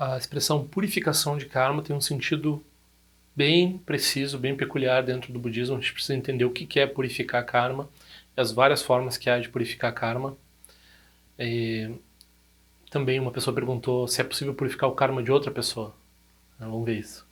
A expressão purificação de karma tem um sentido bem preciso, bem peculiar dentro do budismo. A gente precisa entender o que é purificar karma e as várias formas que há de purificar karma. E também uma pessoa perguntou se é possível purificar o karma de outra pessoa. Vamos ver isso.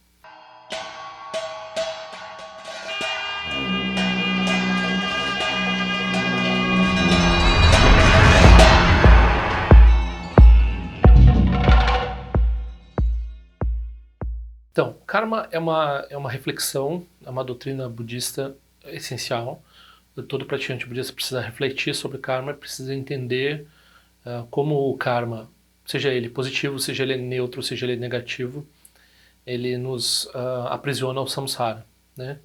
Então, karma é uma reflexão, é uma doutrina budista essencial. Todo praticante budista precisa refletir sobre karma, precisa entender como o karma, seja ele positivo, seja ele neutro, seja ele negativo, ele nos aprisiona ao samsara, né?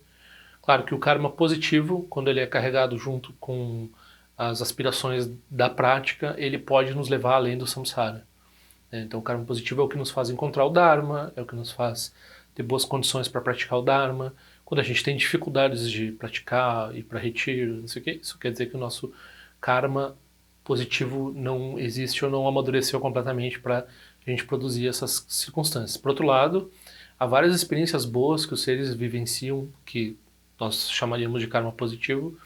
Claro que o karma positivo, quando ele é carregado junto com as aspirações da prática, ele pode nos levar além do samsara. Então o karma positivo é o que nos faz encontrar o Dharma, é o que nos faz ter boas condições para praticar o Dharma. Quando a gente tem dificuldades de praticar, ir para retiro, não sei o que, isso quer dizer que o nosso karma positivo não existe ou não amadureceu completamente para a gente produzir essas circunstâncias. Por outro lado, há várias experiências boas que os seres vivenciam, que nós chamaríamos de karma positivo,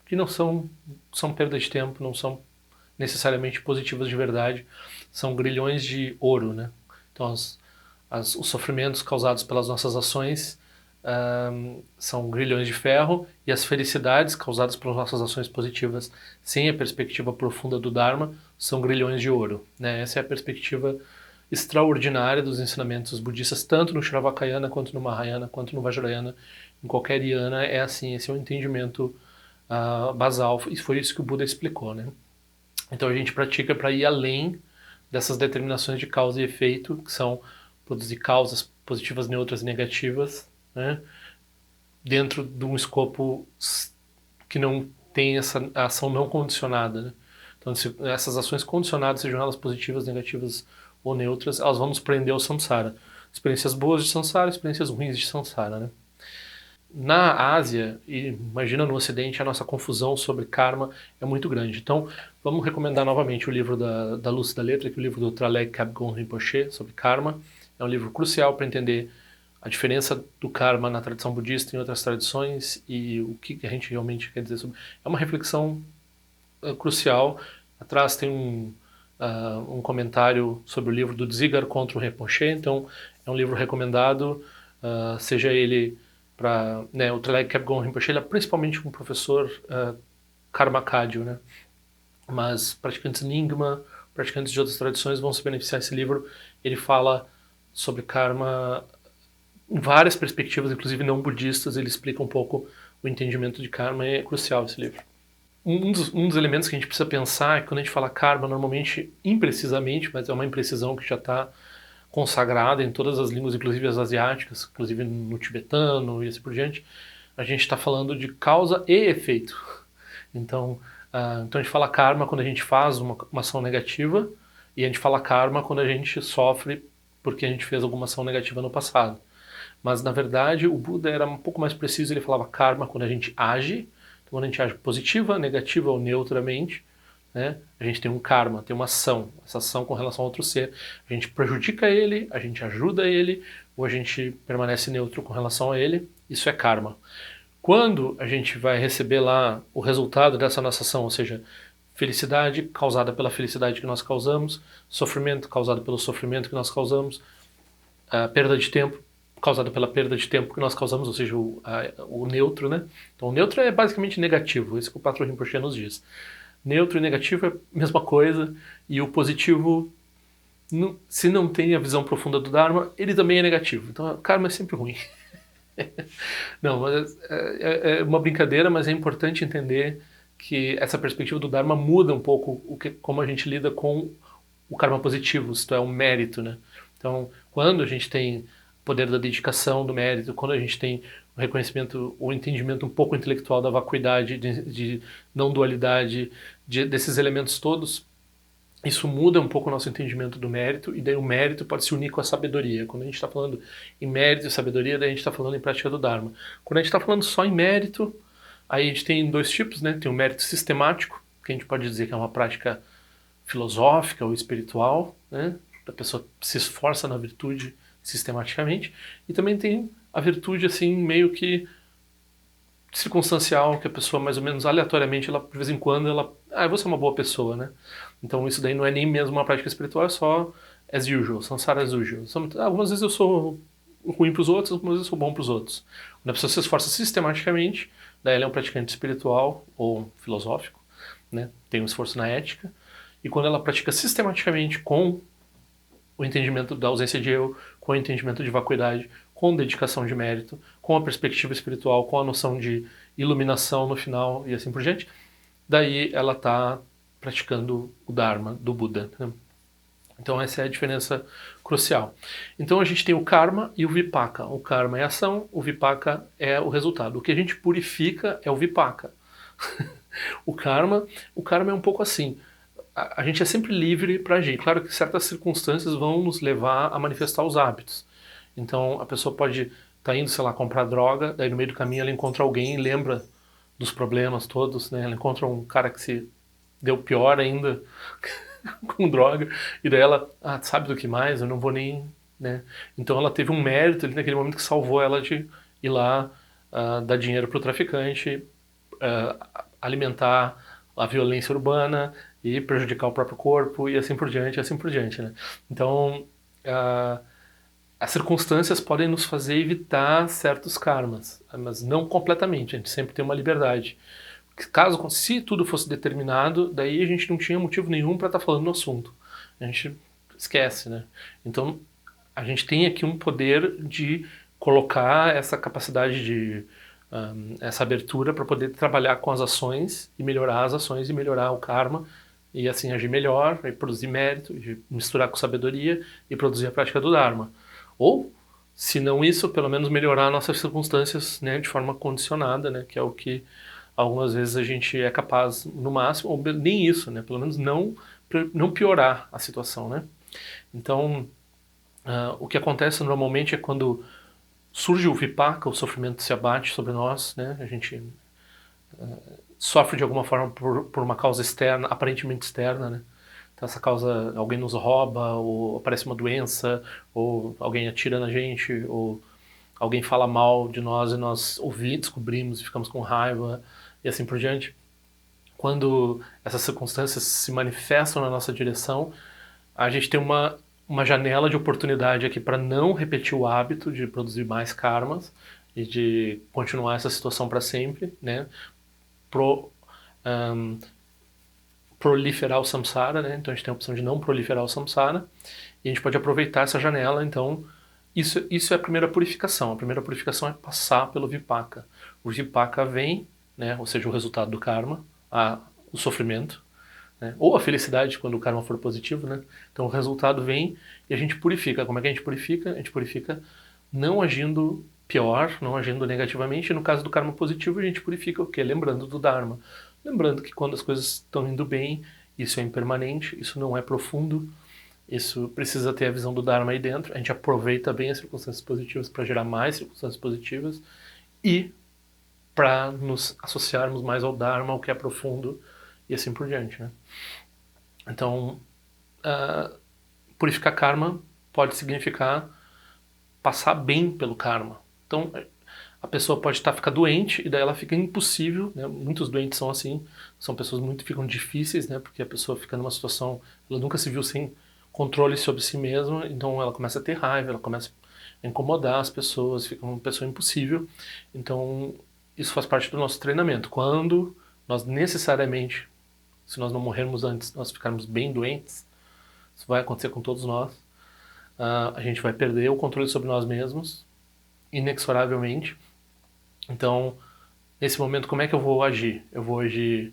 que não são perda de tempo, não são necessariamente positivas de verdade, são grilhões de ouro, né? Então os sofrimentos causados pelas nossas ações são grilhões de ferro, e as felicidades causadas pelas nossas ações positivas sem a perspectiva profunda do Dharma são grilhões de ouro, né? Essa é a perspectiva extraordinária dos ensinamentos budistas, tanto no Shravakayana, quanto no Mahayana, quanto no Vajrayana, em qualquer Yana, é assim, esse é o entendimento basal, e foi isso que o Buda explicou, né? Então a gente pratica para ir além dessas determinações de causa e efeito, que são produzir causas positivas, neutras e negativas, né, dentro de um escopo que não tem essa ação não condicionada, né? Então se essas ações condicionadas, sejam elas positivas, negativas ou neutras, elas vão nos prender ao samsara. Experiências boas de samsara, experiências ruins de samsara, né? Na Ásia, e imagina no Ocidente, a nossa confusão sobre karma é muito grande. Então, vamos recomendar novamente o livro da Luz e da Letra, que é o livro do Traleg Kyabgon Rinpoche, sobre karma. É um livro crucial para entender a diferença do karma na tradição budista e em outras tradições e o que a gente realmente quer dizer sobre. É uma reflexão crucial. Atrás tem um comentário sobre o livro do Dzigar contra o Rinpoche, então é um livro recomendado, seja ele para, né, o Traleg Kyabgon Rinpoche, ele é principalmente um professor karmakádyo, né? Mas praticantes Nyingma, praticantes de outras tradições vão se beneficiar desse livro. Ele fala sobre karma em várias perspectivas, inclusive não budistas. Ele explica um pouco o entendimento de karma, e é crucial esse livro. Um dos elementos que a gente precisa pensar é que quando a gente fala karma, normalmente, imprecisamente, mas é uma imprecisão que já está consagrada em todas as línguas, inclusive as asiáticas, inclusive no tibetano e assim por diante, a gente está falando de causa e efeito. Então a gente fala karma quando a gente faz uma ação negativa, e a gente fala karma quando a gente sofre porque a gente fez alguma ação negativa no passado. Mas na verdade o Buda era um pouco mais preciso, ele falava karma quando a gente age, então quando a gente age positiva, negativa ou neutramente, né? A gente tem um karma, tem uma ação, essa ação com relação a outro ser. A gente prejudica ele, a gente ajuda ele, ou a gente permanece neutro com relação a ele. Isso é karma. Quando a gente vai receber lá o resultado dessa nossa ação, ou seja, felicidade causada pela felicidade que nós causamos, sofrimento causado pelo sofrimento que nós causamos, perda de tempo causada pela perda de tempo que nós causamos, ou seja, o neutro, né? Então o neutro é basicamente negativo, isso que o Patrão Rinpoche nos diz. Neutro e negativo é a mesma coisa, e o positivo, se não tem a visão profunda do Dharma, ele também é negativo. Então o karma é sempre ruim. Não, mas é uma brincadeira, mas é importante entender que essa perspectiva do Dharma muda um pouco como a gente lida com o karma positivo, isto é, o mérito, né? Então, quando a gente tem o poder da dedicação, do mérito, quando a gente tem o reconhecimento, o entendimento um pouco intelectual da vacuidade, de não dualidade, desses elementos todos, isso muda um pouco o nosso entendimento do mérito, e daí o mérito pode se unir com a sabedoria. Quando a gente está falando em mérito e sabedoria, daí a gente está falando em prática do Dharma. Quando a gente está falando só em mérito, aí a gente tem dois tipos, né? Tem o mérito sistemático, que a gente pode dizer que é uma prática filosófica ou espiritual, né? a pessoa se esforça na virtude sistematicamente, e também tem a virtude assim meio que circunstancial, que a pessoa mais ou menos aleatoriamente, ela, de vez em quando, eu vou ser uma boa pessoa, né? Então isso daí não é nem mesmo uma prática espiritual, é só as usual, samsara as usual. Algumas vezes eu sou ruim para os outros, algumas vezes eu sou bom para os outros. Quando a pessoa se esforça sistematicamente, daí ela é um praticante espiritual ou filosófico, né? Tem um esforço na ética, e quando ela pratica sistematicamente com o entendimento da ausência de eu, com o entendimento de vacuidade, com dedicação de mérito, com a perspectiva espiritual, com a noção de iluminação no final e assim por diante, daí ela está praticando o Dharma do Buda, né? Então essa é a diferença crucial. Então a gente tem o karma e o vipaka. O karma é a ação, o vipaka é o resultado. O que a gente purifica é o vipaka. o karma é um pouco assim. A gente é sempre livre para agir. Claro que certas circunstâncias vão nos levar a manifestar os hábitos. Então a pessoa pode estar indo, sei lá, comprar droga, daí no meio do caminho ela encontra alguém e lembra dos problemas todos, né? Ela encontra um cara que se deu pior ainda com droga, e daí ela, sabe do que mais? Eu não vou nem, né? Então ela teve um mérito ali naquele momento que salvou ela de ir lá dar dinheiro pro traficante, alimentar a violência urbana e prejudicar o próprio corpo e assim por diante, né? Então, as circunstâncias podem nos fazer evitar certos karmas, mas não completamente, a gente sempre tem uma liberdade. Caso, se tudo fosse determinado, daí a gente não tinha motivo nenhum para estar falando no assunto. A gente esquece, né? Então, a gente tem aqui um poder de colocar essa capacidade de essa abertura para poder trabalhar com as ações e melhorar as ações e melhorar o karma e assim agir melhor, e produzir mérito, e misturar com sabedoria e produzir a prática do Dharma. Ou, se não isso, pelo menos melhorar nossas circunstâncias, né, de forma condicionada, né, que é o que algumas vezes a gente é capaz, no máximo, ou nem isso, né, pelo menos não piorar a situação, né. Então, o que acontece normalmente é quando surge o vipaka, o sofrimento se abate sobre nós, né, a gente sofre de alguma forma por uma causa externa, aparentemente externa, né. Então essa causa, alguém nos rouba, ou aparece uma doença, ou alguém atira na gente, ou alguém fala mal de nós e nós descobrimos e ficamos com raiva, e assim por diante. Quando essas circunstâncias se manifestam na nossa direção, a gente tem uma janela de oportunidade aqui para não repetir o hábito de produzir mais karmas e de continuar essa situação para sempre, né? Proliferar o samsara, né? Então a gente tem a opção de não proliferar o samsara e a gente pode aproveitar essa janela. Então isso é a primeira purificação. A primeira purificação é passar pelo vipaka. O vipaka vem, né? Ou seja, o resultado do karma, o sofrimento, né? Ou a felicidade quando o karma for positivo, né? Então o resultado vem e a gente purifica. Como é que a gente purifica? A gente purifica não agindo pior, não agindo negativamente. E no caso do karma positivo, a gente purifica o quê? Lembrando do Dharma. Lembrando que quando as coisas estão indo bem, isso é impermanente, isso não é profundo, isso precisa ter a visão do Dharma aí dentro. A gente aproveita bem as circunstâncias positivas para gerar mais circunstâncias positivas e para nos associarmos mais ao Dharma, ao que é profundo e assim por diante, né? Então, purificar karma pode significar passar bem pelo karma. Então, a pessoa pode ficar doente e daí ela fica impossível, né? Muitos doentes são assim, são pessoas ficam difíceis, né? Porque a pessoa fica numa situação, ela nunca se viu sem controle sobre si mesma, então ela começa a ter raiva, ela começa a incomodar as pessoas, fica uma pessoa impossível. Então, isso faz parte do nosso treinamento. Quando nós necessariamente, se nós não morrermos antes, nós ficarmos bem doentes, isso vai acontecer com todos nós, a gente vai perder o controle sobre nós mesmos, inexoravelmente. Então, nesse momento, como é que eu vou agir? Eu vou agir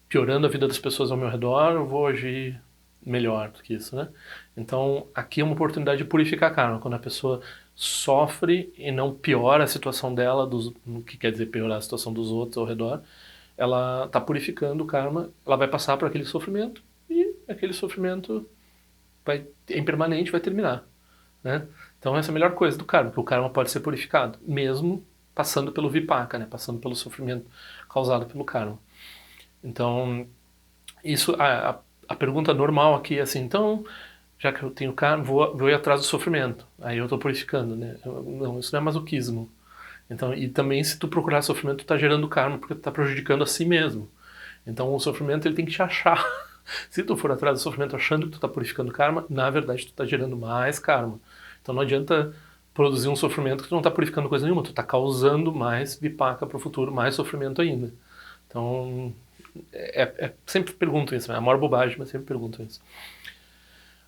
piorando a vida das pessoas ao meu redor, ou vou agir melhor do que isso, né? Então, aqui é uma oportunidade de purificar a karma, quando a pessoa sofre e não piora a situação dela, o que quer dizer piorar a situação dos outros ao redor, ela está purificando o karma, ela vai passar por aquele sofrimento, e aquele sofrimento é impermanente, vai terminar, né? Então essa é a melhor coisa do karma, que o karma pode ser purificado, mesmo passando pelo vipaka, né? Passando pelo sofrimento causado pelo karma. Então, isso, a pergunta normal aqui é assim, então, já que eu tenho karma, vou ir atrás do sofrimento. Aí eu estou purificando, né? Não, isso não é masoquismo. Então, e também se tu procurar sofrimento, tu tá gerando karma, porque tu tá prejudicando a si mesmo. Então o sofrimento ele tem que te achar. Se tu for atrás do sofrimento achando que tu tá purificando karma, na verdade tu tá gerando mais karma. Então não adianta produzir um sofrimento que tu não tá purificando coisa nenhuma, tu tá causando mais vipaka pro futuro, mais sofrimento ainda. Então, sempre pergunto isso, né? É a maior bobagem, mas sempre pergunto isso.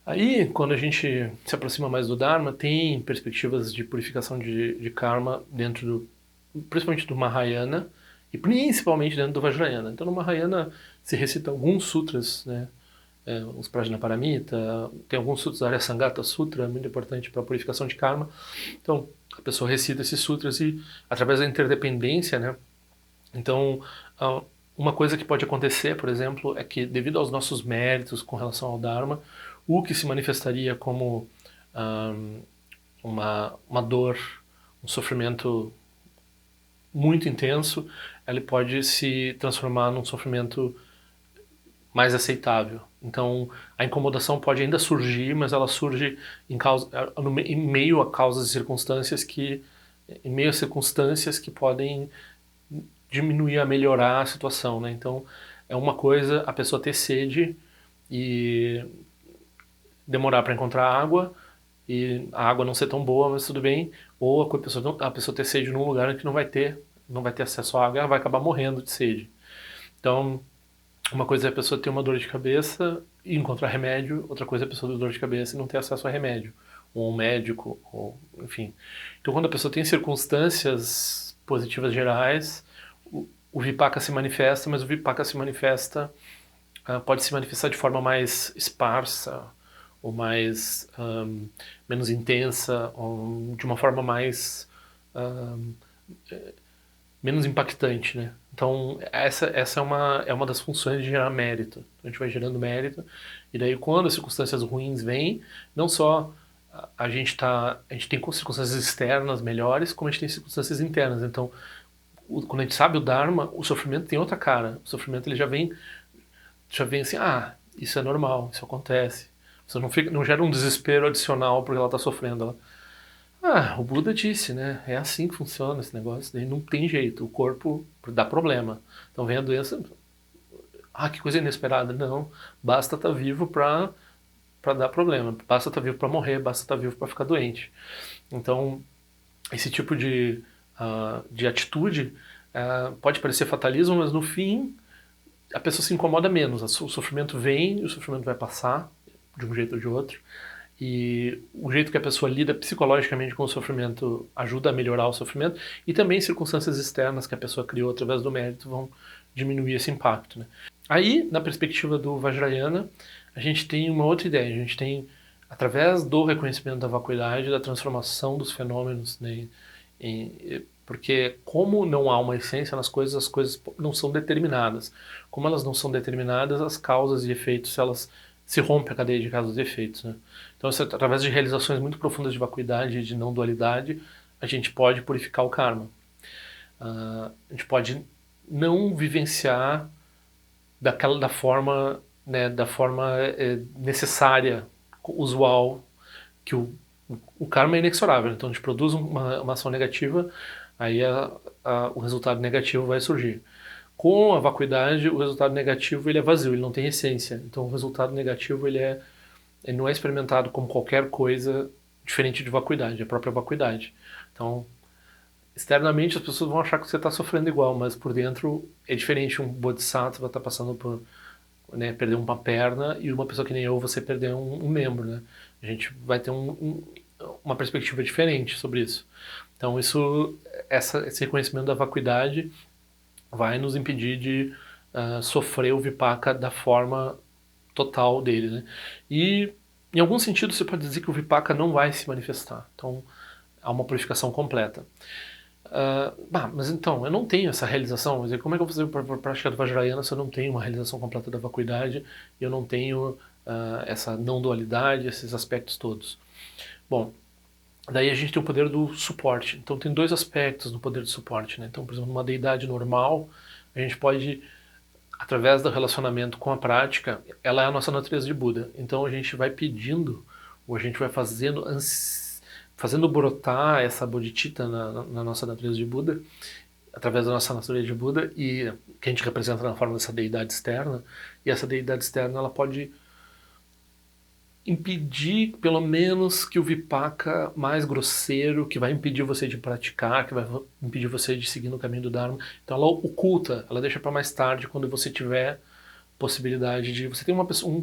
Aí, quando a gente se aproxima mais do Dharma, tem perspectivas de purificação de karma dentro principalmente do Mahayana e principalmente dentro do Vajrayana. Então, no Mahayana se recita alguns sutras, né? Os Prajnaparamita, tem alguns sutras, Arya Sangata Sutra, muito importante para a purificação de karma. Então, a pessoa recita esses sutras e, através da interdependência, né? Então, uma coisa que pode acontecer, por exemplo, é que devido aos nossos méritos com relação ao Dharma, o que se manifestaria como uma dor, um sofrimento muito intenso, ele pode se transformar num sofrimento mais aceitável. Então, a incomodação pode ainda surgir, mas ela surge em meio a causas e circunstâncias em meio a circunstâncias que podem diminuir, a melhorar a situação, né? Então, é uma coisa a pessoa ter sede e demorar para encontrar água e a água não ser tão boa, mas tudo bem, ou a pessoa ter sede num lugar em que não vai ter acesso à água, ela vai acabar morrendo de sede. Então, uma coisa é a pessoa ter uma dor de cabeça e encontrar remédio, outra coisa é a pessoa ter dor de cabeça e não ter acesso a remédio, ou um médico, ou enfim. Então, quando a pessoa tem circunstâncias positivas gerais, o vipaka se manifesta, mas o vipaka se manifesta, pode se manifestar de forma mais esparsa, ou mais menos intensa, ou de uma forma mais menos impactante, né? Então essa é uma das funções de gerar mérito. Então, a gente vai gerando mérito e daí quando as circunstâncias ruins vêm, não só a gente tem circunstâncias externas melhores, como a gente tem circunstâncias internas. Então quando a gente sabe o Dharma, o sofrimento tem outra cara. O sofrimento ele já vem assim, isso é normal, isso acontece. Você não gera um desespero adicional porque ela está sofrendo. O Buda disse, né? É assim que funciona esse negócio. Daí não tem jeito, o corpo dá problema. Então vem a doença, que coisa inesperada. Não, basta estar vivo para dar problema, basta estar vivo para morrer, basta estar vivo para ficar doente. Então esse tipo de atitude pode parecer fatalismo, mas no fim a pessoa se incomoda menos. O sofrimento vem e o sofrimento vai passar de um jeito ou de outro. E o jeito que a pessoa lida psicologicamente com o sofrimento ajuda a melhorar o sofrimento e também circunstâncias externas que a pessoa criou através do mérito vão diminuir esse impacto, né? Aí, na perspectiva do Vajrayana, a gente tem uma outra ideia. A gente tem, através do reconhecimento da vacuidade, da transformação dos fenômenos, né, porque como não há uma essência nas coisas, as coisas não são determinadas. Como elas não são determinadas, as causas e efeitos, elas se rompem a cadeia de causas e efeitos, né? Então, através de realizações muito profundas de vacuidade e de não dualidade, a gente pode purificar o karma. A gente pode não vivenciar da forma, né, necessária, usual, que o karma é inexorável. Então, a gente produz uma ação negativa, aí o resultado negativo vai surgir. Com a vacuidade, o resultado negativo ele é vazio, ele não tem essência. Então, o resultado negativo ele não é experimentado como qualquer coisa diferente de vacuidade, a própria vacuidade. Então, externamente as pessoas vão achar que você está sofrendo igual, mas por dentro é diferente. Um bodhisattva está passando por, né, perder uma perna e uma pessoa que nem eu, você perder um membro, né? A gente vai ter uma perspectiva diferente sobre isso. Então esse reconhecimento da vacuidade vai nos impedir de sofrer o vipaka da forma total dele, né? E em algum sentido você pode dizer que o vipaka não vai se manifestar. Então há uma purificação completa. Mas então, eu não tenho essa realização. Quer dizer, como é que eu vou fazer para a prática do Vajrayana se eu não tenho uma realização completa da vacuidade e eu não tenho essa não dualidade, esses aspectos todos? Bom, daí a gente tem o poder do suporte. Então tem dois aspectos no poder do suporte, né? Então, por exemplo, numa deidade normal, a gente pode através do relacionamento com a prática, ela é a nossa natureza de Buda. Então a gente vai pedindo, ou a gente vai fazendo brotar essa bodhicitta na nossa natureza de Buda, através da nossa natureza de Buda, e que a gente representa na forma dessa deidade externa, e essa deidade externa ela pode impedir, pelo menos, que o vipaka mais grosseiro, que vai impedir você de praticar, que vai impedir você de seguir no caminho do Dharma. Então ela oculta, ela deixa para mais tarde, quando você tiver possibilidade de... Você tem uma pessoa,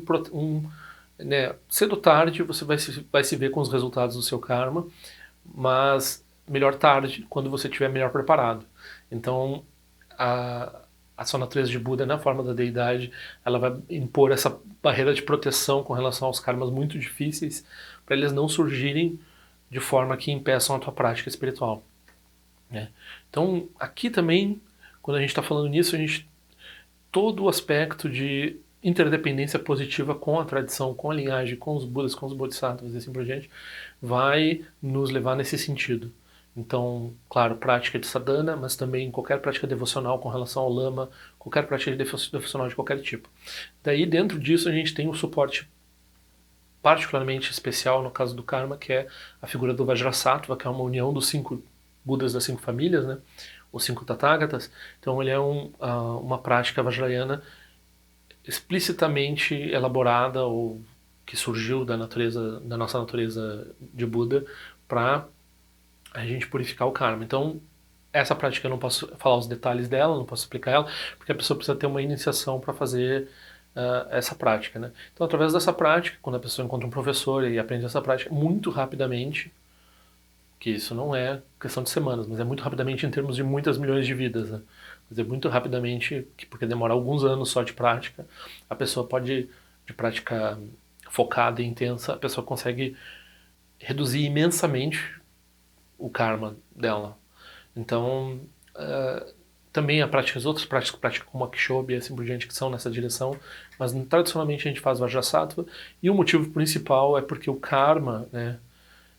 né, cedo ou tarde você vai se ver com os resultados do seu karma, mas melhor tarde, quando você estiver melhor preparado. Então, a sua natureza de Buda, na forma da deidade, ela vai impor essa barreira de proteção com relação aos karmas muito difíceis, para eles não surgirem de forma que impeçam a tua prática espiritual, né? Então, aqui também, quando a gente está falando nisso, todo o aspecto de interdependência positiva com a tradição, com a linhagem, com os Budas, com os Bodhisattvas e assim por diante, vai nos levar nesse sentido. Então, claro, prática de sadhana, mas também qualquer prática devocional com relação ao lama, qualquer prática devocional de qualquer tipo. Daí, dentro disso, a gente tem o suporte particularmente especial, no caso do karma, que é a figura do Vajrasattva, que é uma união dos 5 Budas das 5 famílias, né? Os 5 Tathagatas. Então, ele é uma prática vajrayana explicitamente elaborada, ou que surgiu da nossa natureza de Buda, para a gente purificar o karma. Então, essa prática eu não posso falar os detalhes dela, não posso explicar ela, porque a pessoa precisa ter uma iniciação para fazer essa prática, né? Então, através dessa prática, quando a pessoa encontra um professor e aprende essa prática, muito rapidamente, que isso não é questão de semanas, mas é muito rapidamente em termos de muitas milhões de vidas, né? Quer dizer, muito rapidamente, porque demora alguns anos só de prática, a pessoa pode, de prática focada e intensa, a pessoa consegue reduzir imensamente o karma dela. Então, também as outras práticas como a Kshobi e assim por diante, que são nessa direção, mas tradicionalmente a gente faz Vajrasattva, e o motivo principal é porque o karma, né,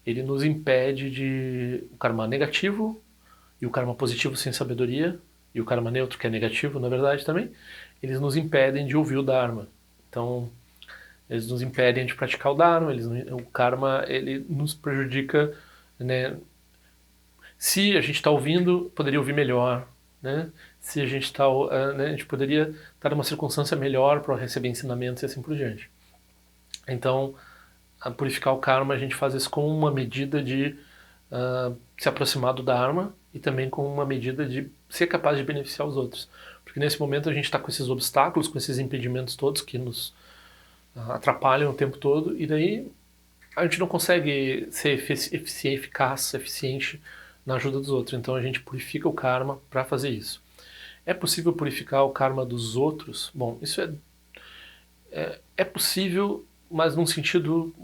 ele nos impede de... O karma negativo e o karma positivo sem sabedoria, e o karma neutro, que é negativo, na verdade, também, eles nos impedem de ouvir o Dharma. Então, eles nos impedem de praticar o Dharma, o karma, ele nos prejudica, né? Se a gente está ouvindo, poderia ouvir melhor, né? Se a gente está, né, a gente poderia estar numa circunstância melhor para receber ensinamentos e assim por diante. Então, a purificar o karma, a gente faz isso com uma medida de se aproximar do Dharma, e também com uma medida de ser capaz de beneficiar os outros. Porque nesse momento a gente está com esses obstáculos, com esses impedimentos todos que nos atrapalham o tempo todo, e daí a gente não consegue ser eficaz, eficiente na ajuda dos outros. Então a gente purifica o karma para fazer isso. É possível purificar o karma dos outros? Bom, isso é possível, mas num sentido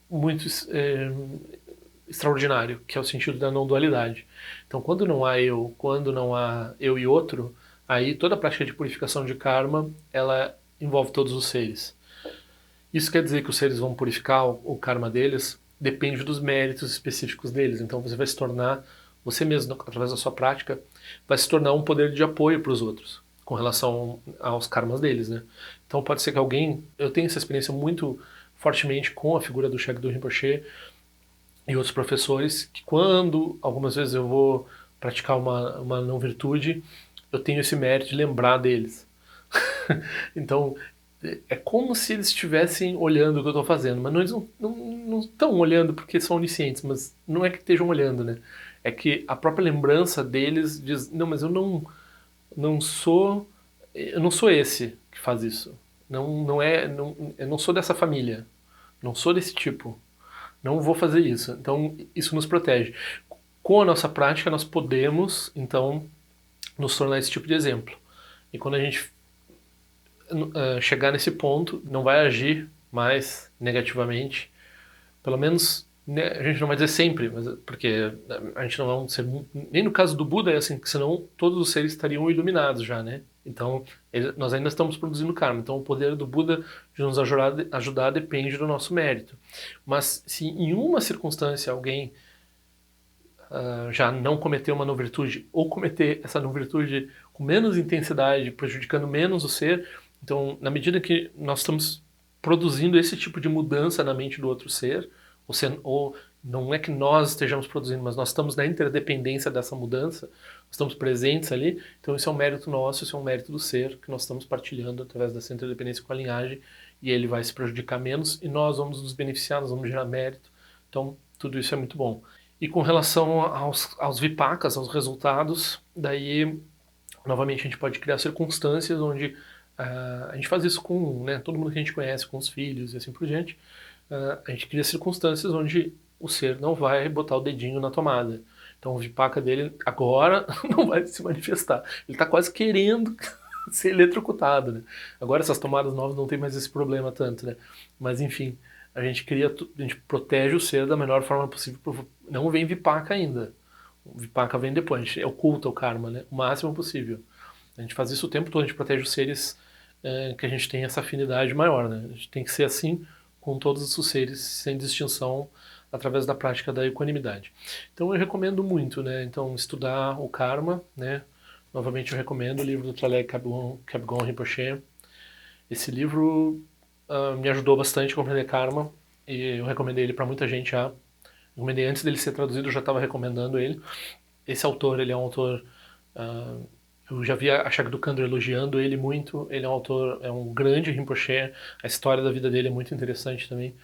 muito extraordinário, que é o sentido da não dualidade. Então, quando não há eu, quando não há eu e outro, aí toda a prática de purificação de karma, ela envolve todos os seres. Isso quer dizer que os seres vão purificar o karma deles? Depende dos méritos específicos deles. Então você vai se tornar, você mesmo, através da sua prática, vai se tornar um poder de apoio para os outros, com relação aos karmas deles, né? Então pode ser que alguém... Eu tenho essa experiência muito fortemente com a figura do Shakdo Rinpoche e outros professores, que quando, algumas vezes eu vou praticar uma não virtude, eu tenho esse mérito de lembrar deles. Então, é como se eles estivessem olhando o que eu estou fazendo, mas eles não estão olhando porque são oniscientes, mas não é que estejam olhando, né? É que a própria lembrança deles diz, não, mas não sou esse que faz isso. Eu não sou dessa família, não sou desse tipo, não vou fazer isso. Então isso nos protege. Com a nossa prática nós podemos, então, nos tornar esse tipo de exemplo. E quando a gente chegar nesse ponto, não vai agir mais negativamente, pelo menos, né, a gente não vai dizer sempre, mas, porque a gente não é um ser, nem no caso do Buda é assim, que senão todos os seres estariam iluminados já, né? Então nós ainda estamos produzindo karma, então o poder do Buda de nos ajudar depende do nosso mérito. Mas se em uma circunstância alguém já não cometer uma não virtude, ou cometer essa não virtude com menos intensidade, prejudicando menos o ser. Então, na medida que nós estamos produzindo esse tipo de mudança na mente do outro ser, ou não é que nós estejamos produzindo, mas nós estamos na interdependência dessa mudança, estamos presentes ali, então isso é um mérito nosso, isso é um mérito do ser, que nós estamos partilhando através dessa interdependência com a linhagem, e ele vai se prejudicar menos, e nós vamos nos beneficiar, nós vamos gerar mérito, então tudo isso é muito bom. E com relação aos vipakas, aos resultados, daí, novamente, a gente pode criar circunstâncias onde a gente faz isso com, né, todo mundo que a gente conhece, com os filhos e assim por diante. A gente cria circunstâncias onde o ser não vai botar o dedinho na tomada. Então o vipaka dele agora não vai se manifestar. Ele está quase querendo ser eletrocutado, né? Agora essas tomadas novas não tem mais esse problema tanto, né? Mas enfim, a gente protege o ser da melhor forma possível. Não vem vipaka ainda. O vipaka vem depois, a gente oculta o karma, né? O máximo possível. A gente faz isso o tempo todo, a gente protege os seres que a gente tem essa afinidade maior, né? A gente tem que ser assim com todos os seres, sem distinção, através da prática da equanimidade. Então eu recomendo muito, né? Então estudar o karma, né? Novamente eu recomendo o livro do Tralek Kyabgon Rinpoche. Esse livro me ajudou bastante a compreender karma e eu recomendei ele para muita gente já. Recomendei antes dele ser traduzido, eu já estava recomendando ele. Esse autor, ele é um autor... eu já vi a Shakdu Kandra elogiando ele muito. Ele é um autor, é um grande Rinpoche. A história da vida dele é muito interessante também.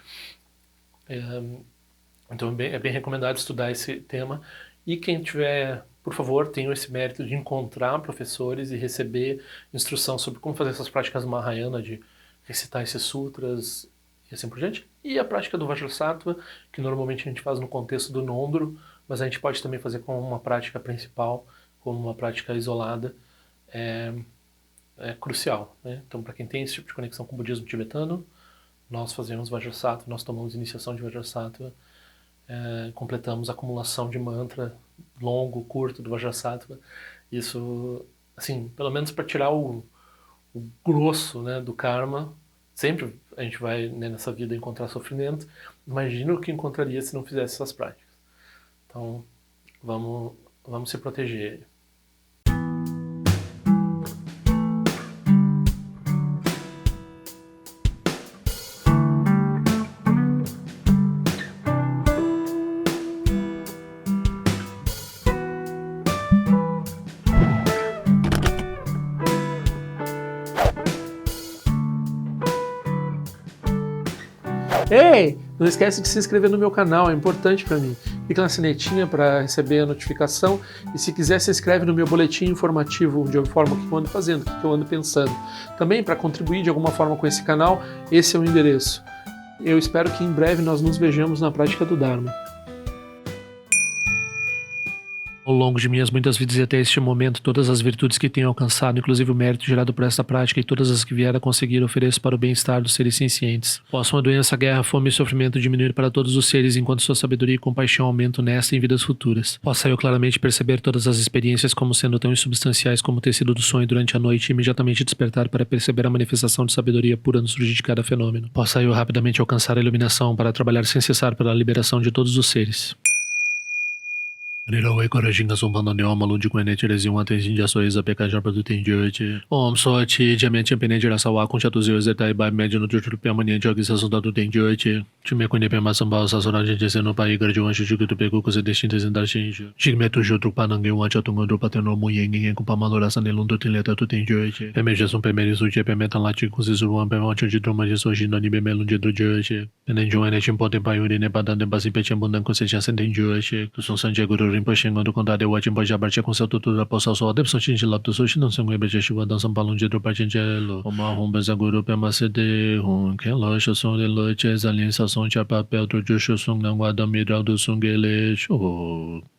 Então é bem recomendado estudar esse tema. E quem tiver, por favor, tenha esse mérito de encontrar professores e receber instrução sobre como fazer essas práticas Mahayana, de recitar esses sutras e assim por diante. E a prática do Vajrasattva, que normalmente a gente faz no contexto do Nondro, mas a gente pode também fazer como uma prática principal, como uma prática isolada, é crucial, né? Então, para quem tem esse tipo de conexão com o budismo tibetano, nós fazemos Vajrasattva, nós tomamos iniciação de Vajrasattva, completamos a acumulação de mantra longo, curto do Vajrasattva. Isso, assim, pelo menos para tirar o grosso, né, do karma. Sempre a gente vai, né, nessa vida encontrar sofrimento. Imagina o que encontraria se não fizesse essas práticas. Então, vamos se proteger. Ei, não esquece de se inscrever no meu canal, é importante para mim. Clica na sinetinha para receber a notificação e se quiser se inscreve no meu boletim informativo de forma que eu ando fazendo, o que eu ando pensando. Também para contribuir de alguma forma com esse canal, esse é o endereço. Eu espero que em breve nós nos vejamos na prática do Dharma. Ao longo de minhas muitas vidas e até este momento, todas as virtudes que tenho alcançado, inclusive o mérito gerado por esta prática e todas as que vier a conseguir, ofereço para o bem-estar dos seres sencientes. Possam a doença, a guerra, a fome e o sofrimento diminuir para todos os seres, enquanto sua sabedoria e compaixão aumentam nesta e em vidas futuras. Possa eu claramente perceber todas as experiências como sendo tão insubstanciais como o tecido do sonho durante a noite e imediatamente despertar para perceber a manifestação de sabedoria pura no surgir de cada fenômeno. Possa eu rapidamente alcançar a iluminação para trabalhar sem cessar pela liberação de todos os seres. Nirawe Korajinga Sumpano Neoma Lundi Kwene Tirezi Wante Jinja Soeza Pekajar Padu Tenjote Om Sochi Jamen Champene Jirasawa Kunchatu Zio Zetai Bai Mediano Jutu Piamani Jogi Sasundatu Tenjote Chume Kwene Pema Sambao Sasura Jinjese no Pai Garjuan Shujuku Peku Kuse Destintes Indar Shinju Jigmetu Jutru Panange Wancha Tungondo Pateno Muyeng Kupamalora Sanelundu Tileta Tu Tenjote Pemeja Sum Pemeri Suche Pemetan Lati Kusizuan Pemancho Jidruma Jisoji Nani Bemelun Jidru Jote Penenjoane Chimpote Payuri Nepadan Basi Pechambundan Kuseja Sentenjote Kusun Sanje Guru Rinpoche do Condado eu Wachimbo Jabartia com seu tutor da Poça Sol Adepson Chinchilapto Sushi não se mueve de chuva dançam balão de dropa Chinchelo uma rumba Zaguru Pemacede Hun Ken Locha Son de Loche Zalin Sasson Chapapel Trojo Sung Nanguada Midral do Sungele Show